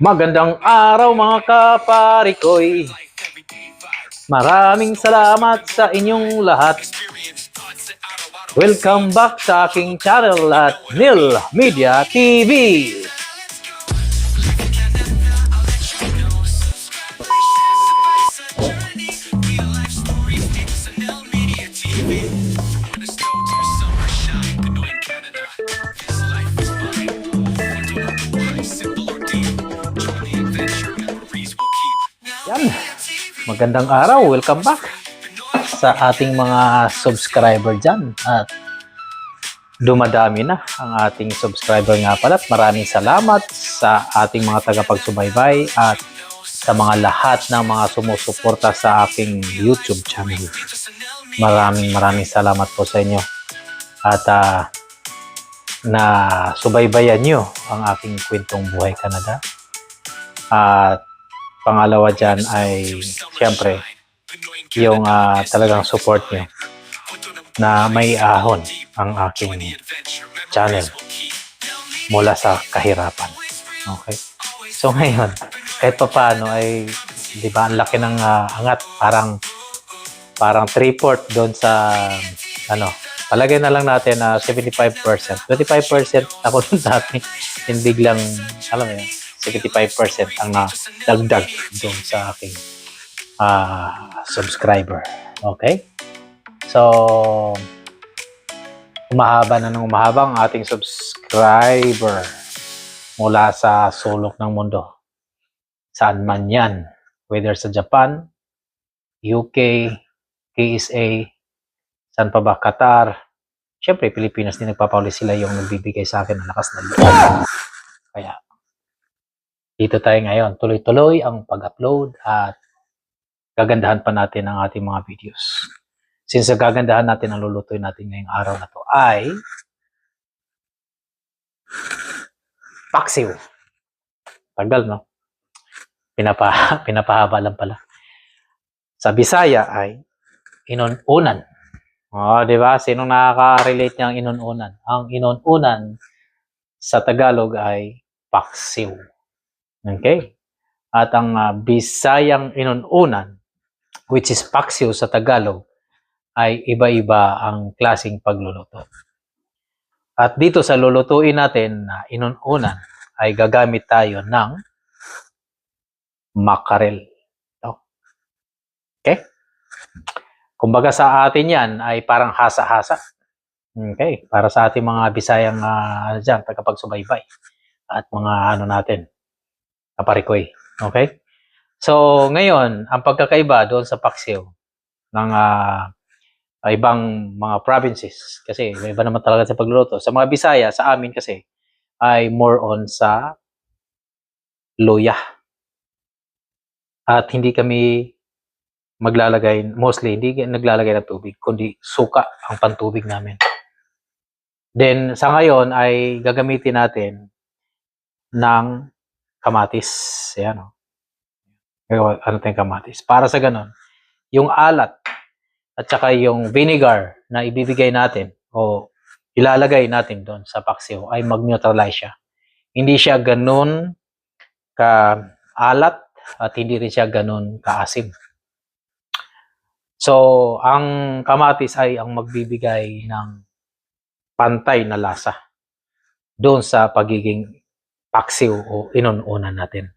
Magandang araw mga kaparikoy. Maraming salamat sa inyong lahat. Welcome back sa aking channel at Nil Media TV. Yan. Magandang araw. Welcome back sa ating mga subscriber dyan. At dumadami na ang ating subscriber nga pala. At maraming salamat sa ating mga tagapagsubaybay at sa mga lahat ng mga sumusuporta sa aking YouTube channel. Maraming salamat po sa inyo. At na subaybayan nyo ang aking kwentong buhay Canada. At pangalawa dyan ay siyempre yung talagang support nyo na may ahon ang aking channel mula sa kahirapan. Okay? So ngayon, kahit pa paano ay, di ba, ang laki ng angat. Parang 3/4 doon sa, palagay na lang natin na 75%. 25% ako doon dati. Yung biglang, alam mo yun, 75% ang dagdag doon sa aking subscriber. Okay? So, umahaba na ng umahaba ang ating subscriber mula sa sulok ng mundo. Saan man yan. Whether sa Japan, UK, KSA, saan pa ba, Qatar. Siyempre, Pilipinas din nagpapauli sila yung nagbibigay sa akin ng lakas na loob. Kaya, dito tayo ngayon. Tuloy-tuloy ang pag-upload at gagandahan pa natin ang ating mga videos. Since gagandahan natin ang lulutuin natin ngayong araw na to ay paksiw. Tagal, no? Pinapahaba lang pala. Sa Bisaya ay inununan. Di ba? Sinong nakaka-relate niyang inununan? Ang inununan sa Tagalog ay paksiw. Okay? At ang Bisayang inununan, which is paksiw sa Tagalog, ay iba-iba ang klaseng pagluluto. At dito sa lulutuin natin na inununan, ay gagamit tayo ng makarel. Okay? Kumbaga sa atin yan ay parang hasa-hasa. Okay? Para sa ating mga Bisayang tagapagsubaybay at mga natin, kaparikoy. Okay? So, ngayon, ang pagkakaiba doon sa paksiw ng ibang mga provinces, kasi may iba naman talaga sa pagluluto. Sa mga Bisaya, sa amin kasi, ay more on sa luya. At hindi kami mostly, hindi naglalagay ng tubig, kundi suka ang pantubig namin. Then, sa ngayon, ay gagamitin natin ng kamatis. Ayan, ano tayong kamatis? Para sa ganon, yung alat at saka yung vinegar na ibibigay natin o ilalagay natin doon sa paksiw ay mag-neutralize siya. Hindi siya ganun ka-alat at hindi rin siya ganun ka-asim. So, ang kamatis ay ang magbibigay ng pantay na lasa doon sa pagiging paksiw o inununan natin.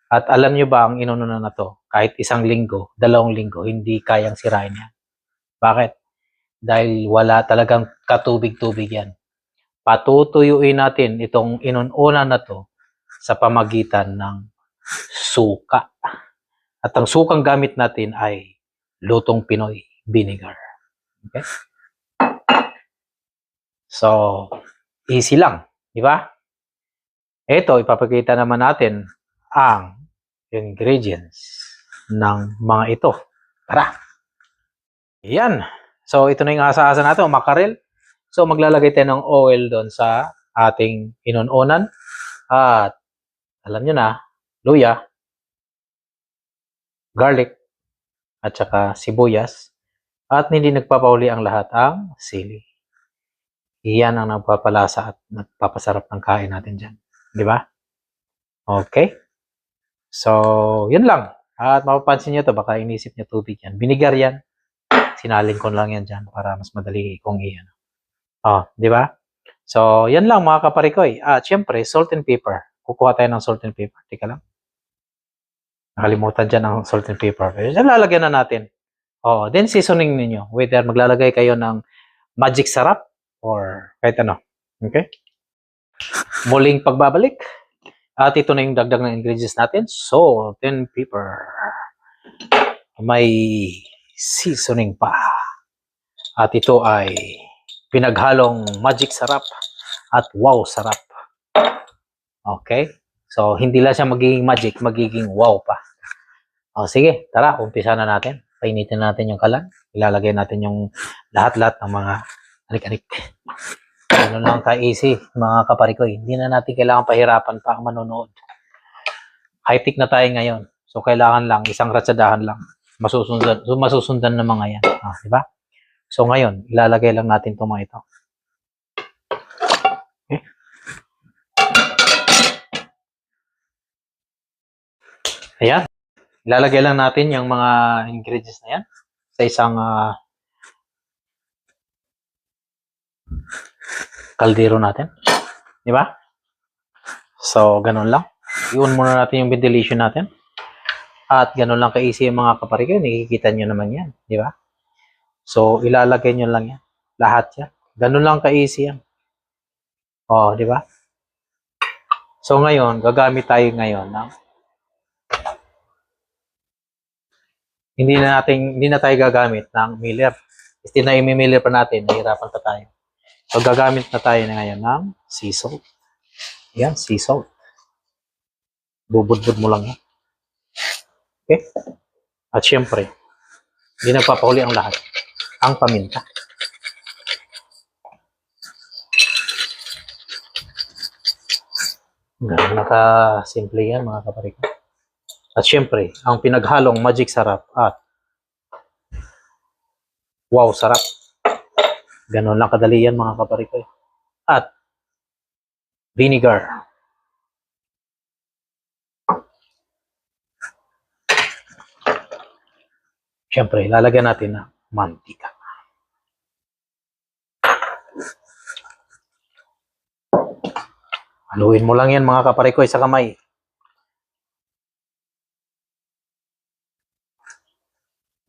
At alam nyo ba ang inununan na to, kahit 1 linggo, 2 linggo, hindi kayang sirain yan. Bakit? Dahil wala talagang katubig-tubig yan. Patutuyuin natin itong inununan na to sa pamagitan ng suka. At ang sukang gamit natin ay lutong Pinoy vinegar. Okay? So, easy lang, di ba? Ito, ipapakita naman natin ang ingredients ng mga ito. Tara! Yan. So, ito na yung asa-asa natin, makarel. So, maglalagay tayo ng oil doon sa ating inununan. At, alam nyo na, luya, garlic, at saka sibuyas. At hindi nagpapauli ang lahat ang sili. Iyan ang nagpapalasa at nagpapasarap ng kain natin dyan. Di ba? Okay? So, yun lang. At mapapansin nyo to, baka inisip nyo tubig yan. Binigar yan. Sinaling ko lang yan dyan para mas madali kong iyan. Oh, di ba? So, yan lang mga kaparikoy. At syempre, salt and pepper. Kukuha tayo ng salt and pepper. Tika lang. Nakalimutan dyan ang salt and pepper. Yan lalagyan na natin. Oh, then seasoning ninyo. Whether maglalagay kayo ng magic sarap or kahit ano. Okay? Muling pagbabalik. At ito na yung dagdag ng ingredients natin. Salt and pepper. May seasoning pa. At ito ay pinaghalong magic sarap at wow sarap. Okay? So, hindi lang siya magiging magic, magiging wow pa. O, sige, tara, umpisa na natin. Painitin natin yung kalan. Ilalagay natin yung lahat-lahat ng mga anik-anik. Ano lang ka-easy, mga kaparikoy. Hindi na natin kailangan pahirapan pa ang manonood. High-tech na tayo ngayon. So, kailangan lang, isang ratsadahan lang. Masusundan ng mga yan. Di ba? So, ngayon, ilalagay lang natin itong mga ito. Okay. Ayan. Ilalagay lang natin yung mga ingredients na yan sa isang kaldero natin. Di ba? So, ganun lang. I-on muna natin yung ventilation natin. At ganun lang ka-easy yung mga kaparikoy. Nakikita nyo naman yan. Di ba? So, ilalagay nyo lang yan. Lahat yan. Ganun lang ka-easy yan. O, di ba? So, ngayon, gagamit tayo ngayon ng hindi na tayo gagamit ng miller. Kasi na i-miller pa natin, nahirapan pa tayo. So, gagamit na tayo na ngayon ng sea salt. Yan, sea salt. Bubudbud mo lang yan. Okay? At syempre, hindi nagpapahuli ang lahat. Ang paminta. Naka-simple yan mga kapariko. At syempre, ang pinaghalong magic sarap at wow sarap. Ganon lang kadali yan mga kapariko. At vinegar. Syempre, lalagyan natin ng mantika. Haluin mo lang yan mga kaparikoy sa kamay.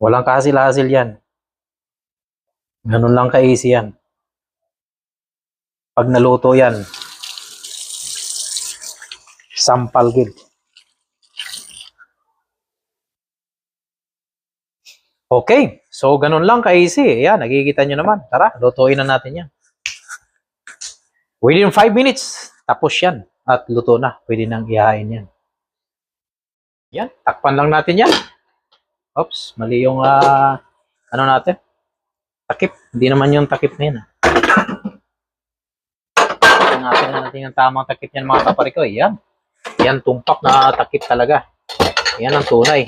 Walang kahasil-hasil yan. Ganun lang ka-easy yan. Pag naluto yan, sampal gid. Okay, so ganun lang ka-easy. Ayan, nakikita nyo naman. Tara, lutuin na natin yan. Within 5 minutes, tapos yan. At luto na. Pwede nang ihain yan. Yan, takpan lang natin yan. Oops, mali yung ano natin. Takip. Hindi naman yung takip na yan. Natin natin yung tamang takip yan mga kapariko. Yan. Yan, tumpak na takip talaga. Yan ang tunay.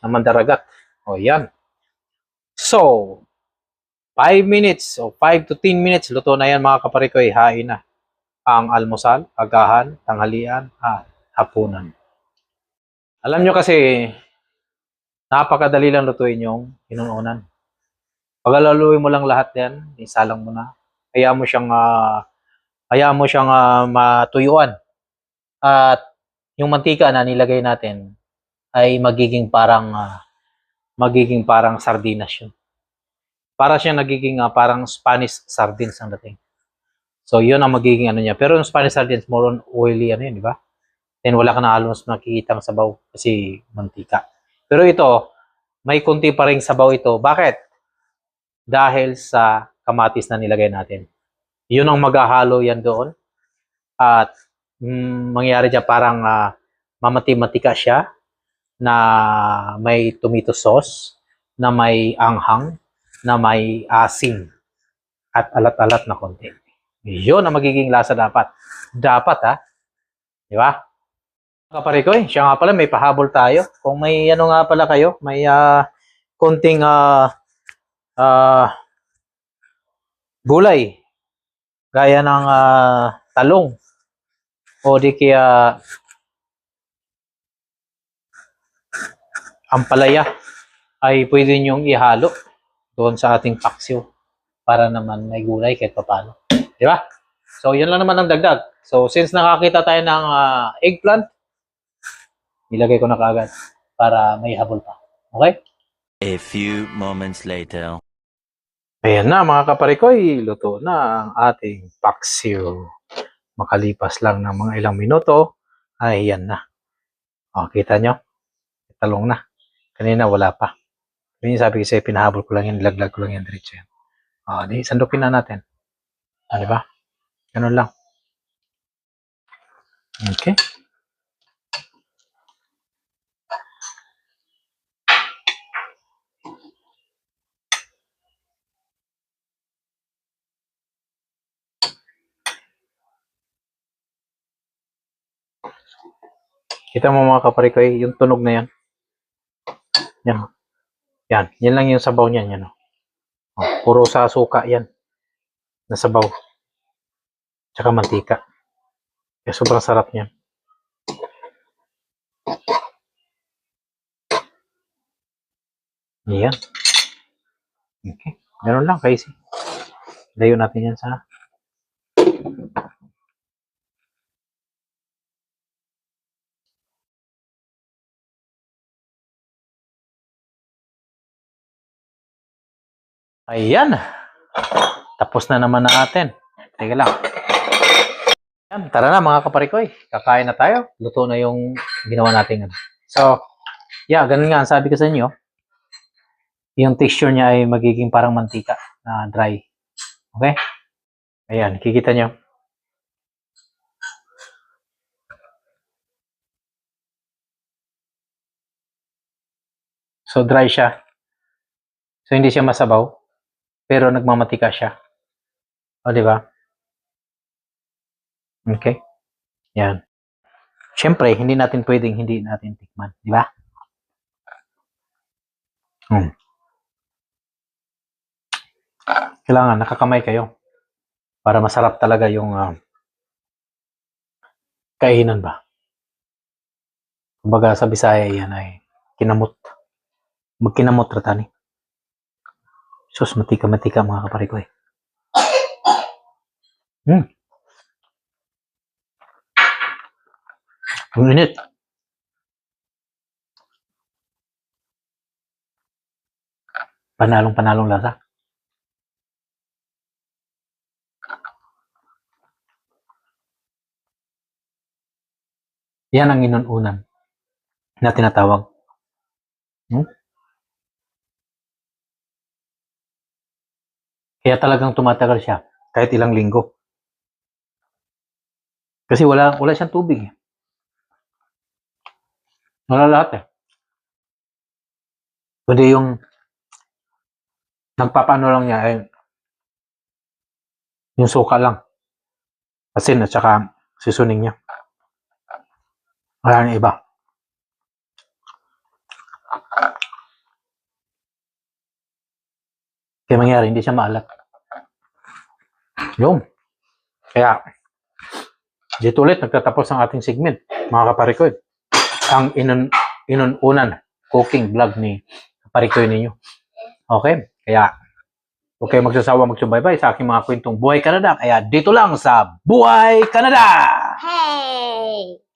Na mandaragat. O, yan. So, 5 minutes o 5 to 10 minutes, luto na yan mga kapariko. Hain na ang almusal, agahan, tanghalian, at hapunan. Alam nyo kasi, napakadali lang lutuin yung inuunan. Paglaluin mo lang lahat yan, isalang mo na. Kaya mo siyang matuyuan. At yung mantika na nilagay natin ay magiging parang sardinas yun. Para siyang nagiging parang Spanish sardines ang dating. So, yun ang magiging ano niya. Pero yung Spanish sardines, more on oily ano yun, di ba? Then, wala ka na halos makikita ng sabaw kasi mantika. Pero ito, may kunti pa ring sabaw ito. Bakit? Dahil sa kamatis na nilagay natin. Yun ang maghahalo yan doon. At mangyari dyan parang mamati-matika siya na may tomato sauce, na may anghang, na may asim, at alat-alat na konti. Yun ang magiging lasa dapat. Dapat ha. Di ba? Kaparikoy, siya nga pala, may pahabol tayo. Kung may ano nga pala kayo, may konting gulay gaya ng talong o di kaya ampalaya ay pwede nyong ihalo doon sa ating paksiw para naman may gulay kahit paano. Di ba? So, yun lang naman ang dagdag. So, since nakakita tayo ng eggplant, nilagay ko na kaagad para may habol pa. Okay? A few moments later. Ayan na mga kaparikoy, luto na ang ating paksiw. Makalipas lang ng mga ilang minuto, ay yan na. O, kita nyo? Talong na. Kanina wala pa. Kanina sabi kasi pinahabol ko lang yan, laglag ko lang yan diretso yan. O, di, sandukin na natin. O, di ba? Ganun lang. Okay. Kita mo mga kaparikoy, yung tunog na yan. Yan. Yan. Yan lang yung sabaw niyan. Yan. O, puro sa suka yan. Na sabaw. Tsaka mantika. Kaya sobrang sarap niyan. Yan. Okay. Ganun lang, Casey. Layo natin yan sa... Ayan. Tapos na naman na atin. Teka lang. Ayan, tara na mga kaparikoy. Kakain na tayo. Luto na yung ginawa natin. So, yeah, ganun nga. Sabi ko sa inyo, yung texture niya ay magiging parang mantika na dry. Okay? Ayan, kikita nyo. So, dry siya. So, hindi siya masabaw. Pero nagmamatika siya. O, di ba? Okay? Yan. Siyempre, hindi natin pwedeng hindi natin tikman. Di ba? Kailangan nakakamay kayo para masarap talaga yung kainan ba. Kumbaga sa Bisaya yan ay kinamot. Magkinamot ratani. Sus, matika-matika mga kaparikoy. Ang init. Panalong-panalong lasa. Yan ang inuunan na tinatawag. Kaya talagang tumatagal siya kahit ilang linggo. Kasi wala siyang tubig. Wala lahat eh. Kundi yung nagpapaano lang niya ay yung suka lang. Asin at saka seasoning niya. Wala na iba. Kaya mangyari, hindi siya maalat. Yung. Kaya, dito ulit, nagtatapos ang ating segment, mga kaparikoy. Ang inuunan cooking vlog ni kaparikoy ninyo. Okay? Kaya, huwag kayo magsasawa magsubaybay sa aking mga kwentong Buhay Canada. Kaya dito lang sa Buhay Canada! Hey!